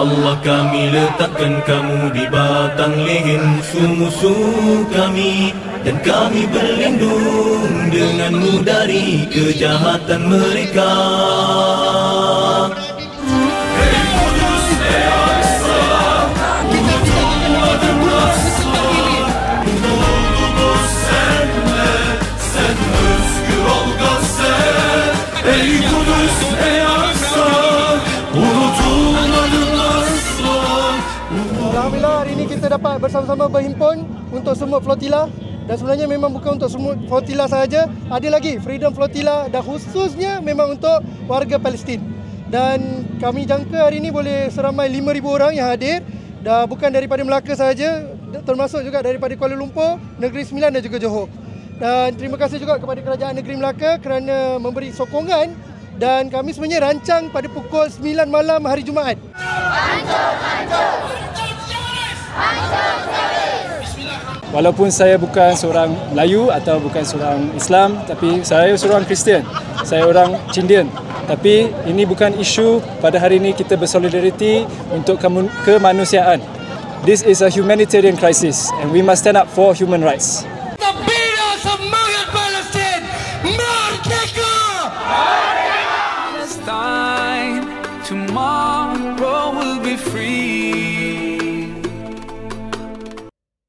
Allah kami letakkan kamu di batang leher musuh-musuh kami, dan kami berlindung denganmu dari kejahatan mereka. Alhamdulillah hari ini kita dapat bersama-sama berhimpun untuk semua flotila, dan sebenarnya memang bukan untuk semua flotila sahaja, ada lagi Freedom Flotilla dan khususnya memang untuk warga Palestin. Dan kami jangka hari ini boleh seramai 5,000 orang yang hadir, dan bukan daripada Melaka sahaja, termasuk juga daripada Kuala Lumpur, Negeri Sembilan dan juga Johor. Dan terima kasih juga kepada Kerajaan Negeri Melaka kerana memberi sokongan, dan kami sebenarnya rancang pada pukul 9 malam hari Jumaat. Walaupun saya bukan seorang Melayu atau bukan seorang Islam, tapi saya seorang Kristian. Saya orang Chindian. Tapi ini bukan isu pada hari ini kita bersolidariti untuk kemanusiaan. This is a humanitarian crisis and we must stand up for human rights.